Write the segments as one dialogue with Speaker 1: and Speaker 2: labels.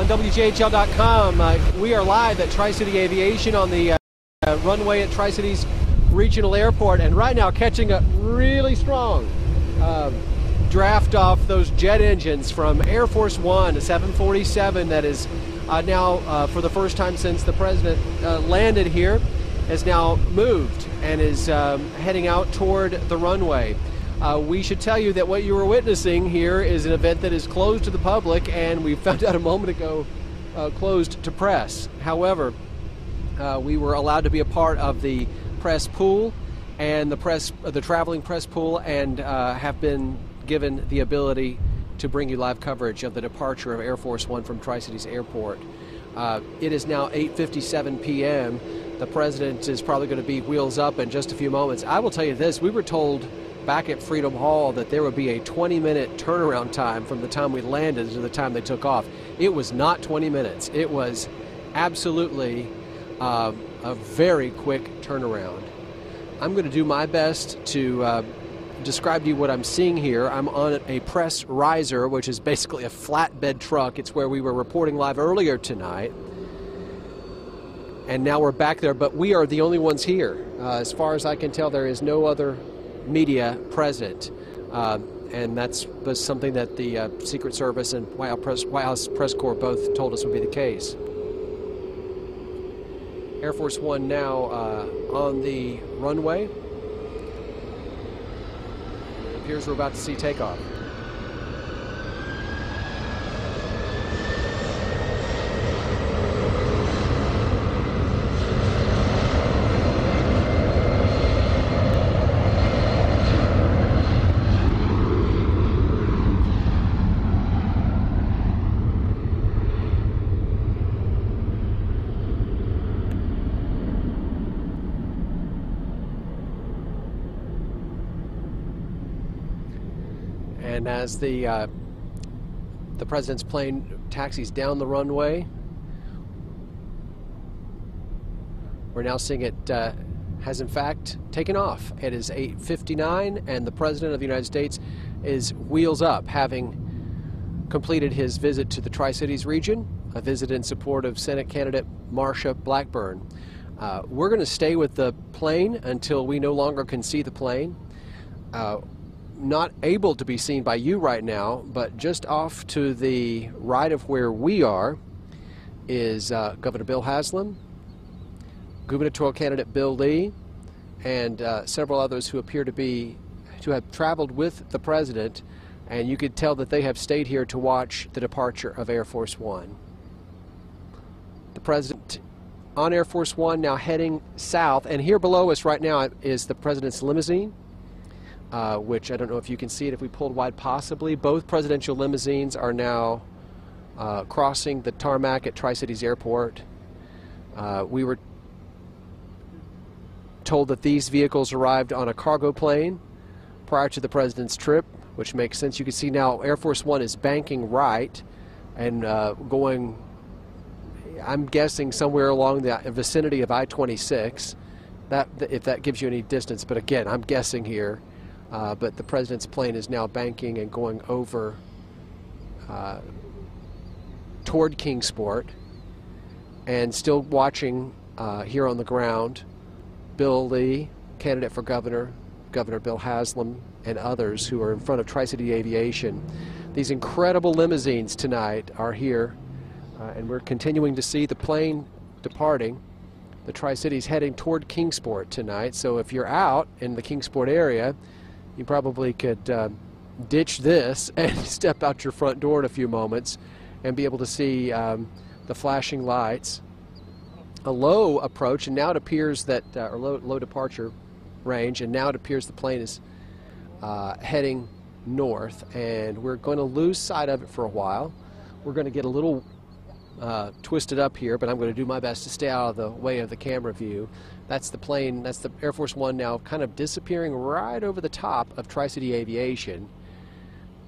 Speaker 1: WJHL.com. We are live at Tri-City Aviation on the runway at Tri-Cities Regional Airport, and right now catching a really strong draft off those jet engines from Air Force One, a 747 that is now, for the first time since the president landed here, has now moved and is heading out toward the runway. We should tell you that what you were witnessing here is an event that is closed to the public, and we found out a moment ago closed to press. However, we were allowed to be a part of the press pool and the traveling press pool, and have been given the ability to bring you live coverage of the departure of Air Force One from Tri-Cities Airport. It is now 8:57 p.m. The president is probably going to be wheels up in just a few moments. I will tell you this, we were told back at Freedom Hall that there would be a 20-minute turnaround time from the time we landed to the time they took off. It was not 20 minutes. It was absolutely a very quick turnaround. I'm going to do my best to describe to you what I'm seeing here. I'm on a press riser, which is basically a flatbed truck. It's where we were reporting live earlier tonight. And now we're back there, but we are the only ones here. As far as I can tell, there is no other media present. And was something that the Secret Service and White House Press Corps both told us would be the case. Air Force One now on the runway. It appears we're about to see takeoff. And as the president's plane taxis down the runway, we're now seeing it has in fact taken off. It is 8:59, and the president of the United States is wheels up, having completed his visit to the Tri-Cities region, a visit in support of Senate candidate Marsha Blackburn. We're going to stay with the plane until we no longer can see the plane. Not able to be seen by you right now, but just off to the right of where we are is Governor Bill Haslam, gubernatorial candidate Bill Lee, and several others who appear to have traveled with the president, and you could tell that they have stayed here to watch the departure of Air Force One. The president on Air Force One now heading south, and here below us right now is the president's limousine. Which I don't know if you can see it if we pulled wide, possibly. Both presidential limousines are now crossing the tarmac at Tri-Cities Airport. We were told that these vehicles arrived on a cargo plane prior to the president's trip, which makes sense. You can see now Air Force One is banking right and going, I'm guessing, somewhere along the vicinity of I-26, if that gives you any distance. But again, I'm guessing here. But the president's plane is now banking and going over toward Kingsport, and still watching here on the ground Bill Lee, candidate for governor, Governor Bill Haslam, and others who are in front of Tri-City Aviation. These incredible limousines tonight are here, and we're continuing to see the plane departing. The Tri-Cities heading toward Kingsport tonight, so if you're out in the Kingsport area, you probably could ditch this and step out your front door in a few moments and be able to see the flashing lights. A low approach, and now it appears that, or low departure range, and now it appears the plane is heading north, and we're going to lose sight of it for a while. We're going to get a little twisted up here, but I'm going to do my best to stay out of the way of the camera view. That's the plane, that's the Air Force One now kind of disappearing right over the top of Tri-City Aviation.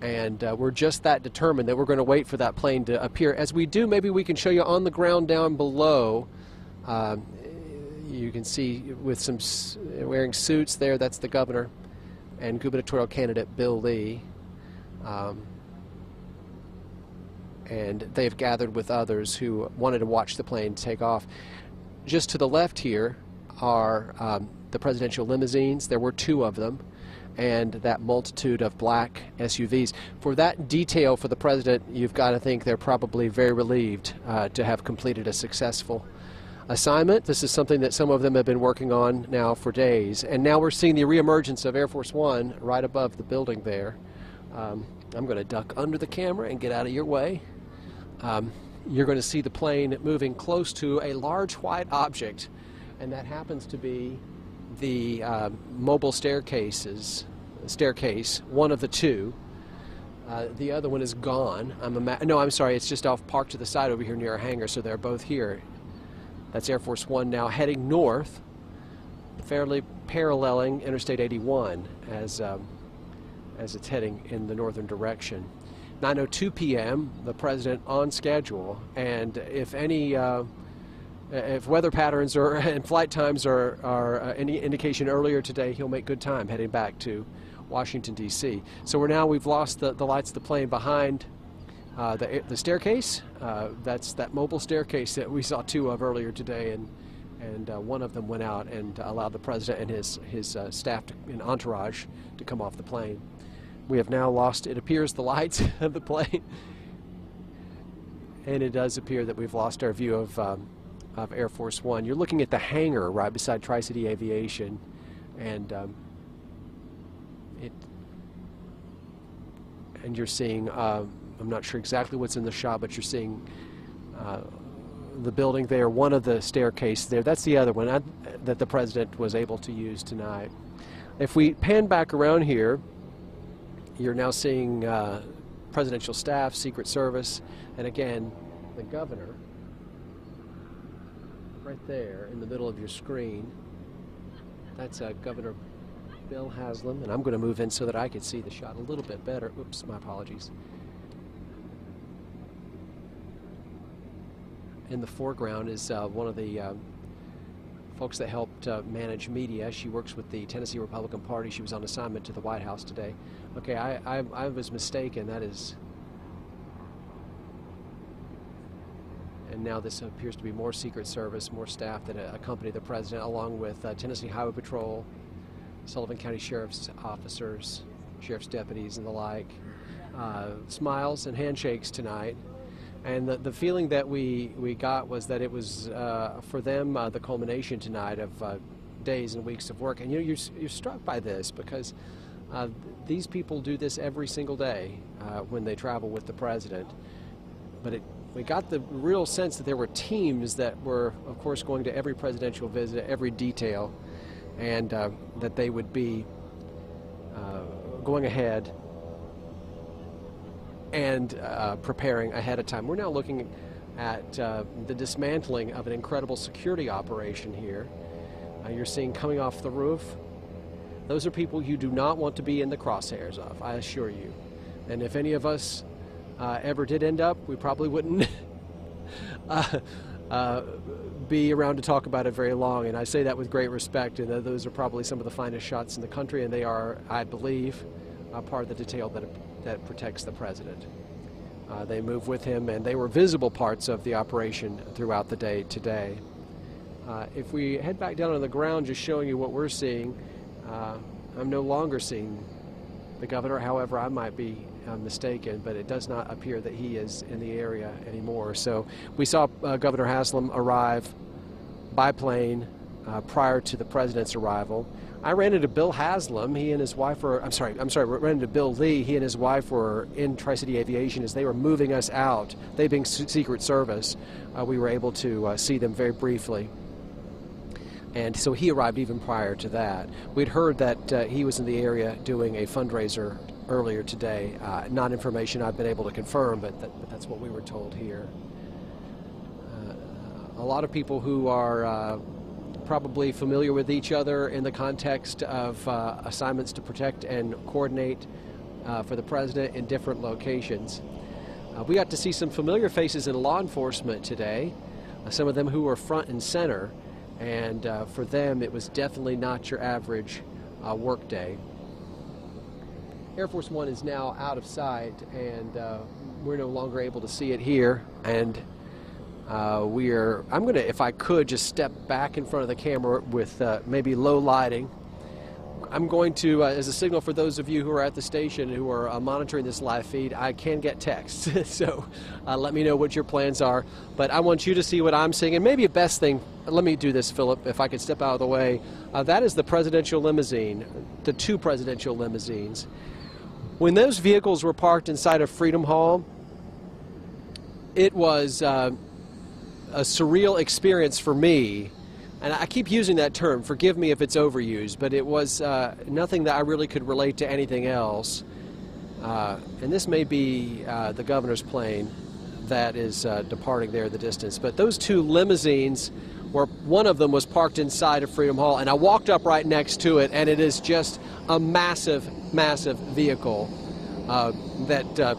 Speaker 1: And we're just that determined that we're going to wait for that plane to appear. As we do, maybe we can show you on the ground down below. You can see with some wearing suits there, that's the governor and gubernatorial candidate Bill Lee. and they've gathered with others who wanted to watch the plane take off. Just to the left here are the presidential limousines. There were 2 of them, and that multitude of black SUVs. For that detail for the president, you've got to think they're probably very relieved to have completed a successful assignment. This is something that some of them have been working on now for days, and now we're seeing the reemergence of Air Force One right above the building there. I'm going to duck under the camera and get out of your way. You're going to see the plane moving close to a large white object, and that happens to be the mobile staircase, one of the 2. The other one is gone. No, I'm sorry, it's just off parked to the side over here near our hangar, so they're both here. That's Air Force One now heading north, fairly paralleling Interstate 81 as it's heading in the northern direction. 9:02 p.m., the president on schedule, and if weather patterns and flight times are any indication earlier today, he'll make good time heading back to Washington, D.C. So we've lost the lights of the plane behind the staircase. That's that mobile staircase that we saw 2 of earlier today, and one of them went out and allowed the president and his staff and entourage to come off the plane. We have now lost, it appears, the lights of the plane, and it does appear that we've lost our view of Air Force One. You're looking at the hangar right beside Tri-City Aviation, and you're seeing, I'm not sure exactly what's in the shot, but you're seeing the building there, one of the staircase there. That's the other one that the president was able to use tonight. If we pan back around here, you're now seeing presidential staff, Secret Service, and again, the governor right there in the middle of your screen. That's Governor Bill Haslam, and I'm going to move in so that I can see the shot a little bit better. Oops, my apologies. In the foreground is one of the folks that helped manage media. She works with the Tennessee Republican Party. She was on assignment to the White House today. Okay, I was mistaken. That is... And now this appears to be more Secret Service, more staff that accompany the president, along with Tennessee Highway Patrol, Sullivan County Sheriff's officers, sheriff's deputies, and the like. Smiles and handshakes tonight. And the feeling that we got was that it was, for them, the culmination tonight of days and weeks of work. And you're struck by this because these people do this every single day when they travel with the president. But we got the real sense that there were teams that were, of course, going to every presidential visit, every detail, and that they would be going ahead and preparing ahead of time. We're now looking at the dismantling of an incredible security operation here. You're seeing coming off the roof. Those are people you do not want to be in the crosshairs of, I assure you. And if any of us ever did end up, we probably wouldn't be around to talk about it very long. And I say that with great respect, and those are probably some of the finest shots in the country, and they are, I believe, part of the detail that protects the president. They move with him, and they were visible parts of the operation throughout the day today. If we head back down on the ground, just showing you what we're seeing, I'm no longer seeing the governor. However, I might be mistaken, but it does not appear that he is in the area anymore. So we saw Governor Haslam arrive by plane prior to the president's arrival. I ran into Bill Haslam. He and his wife were, ran into Bill Lee. He and his wife were in Tri-City Aviation as they were moving us out. They being Secret Service, we were able to see them very briefly. And so he arrived even prior to that. We'd heard that he was in the area doing a fundraiser earlier today. Not information I've been able to confirm, but that's what we were told here. A lot of people who are probably familiar with each other in the context of assignments to protect and coordinate for the president in different locations. We got to see some familiar faces in law enforcement today, some of them who were front and center, and for them it was definitely not your average work day. Air Force One is now out of sight, and we're no longer able to see it here. And I'm gonna, if I could, just step back in front of the camera with maybe low lighting. I'm going to, as a signal for those of you who are at the station who are monitoring this live feed, I can get texts. So let me know what your plans are. But I want you to see what I'm seeing. And maybe a best thing, let me do this, Philip, if I could step out of the way. That is the presidential limousine, the 2 presidential limousines. When those vehicles were parked inside of Freedom Hall, it was a surreal experience for me. And I keep using that term, forgive me if it's overused, but it was nothing that I really could relate to anything else. And this may be the governor's plane that is departing there in the distance. But those 2 limousines, where one of them was parked inside of Freedom Hall, and I walked up right next to it, and it is just a massive, massive vehicle that,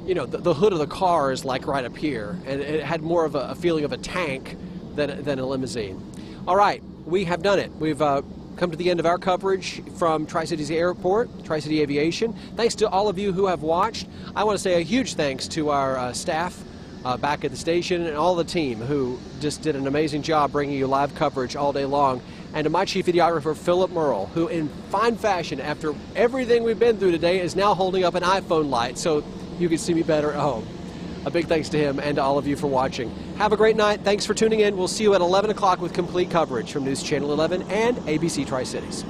Speaker 1: you know, the hood of the car is like right up here, and it had more of a feeling of a tank than a limousine. All right, we have done it. We've come to the end of our coverage from Tri-Cities Airport, Tri-City Aviation. Thanks to all of you who have watched. I want to say a huge thanks to our staff back at the station and all the team who just did an amazing job bringing you live coverage all day long. And to my chief videographer, Philip Merle, who in fine fashion, after everything we've been through today, is now holding up an iPhone light so you can see me better at home. A big thanks to him and to all of you for watching. Have a great night. Thanks for tuning in. We'll see you at 11 o'clock with complete coverage from News Channel 11 and ABC Tri-Cities.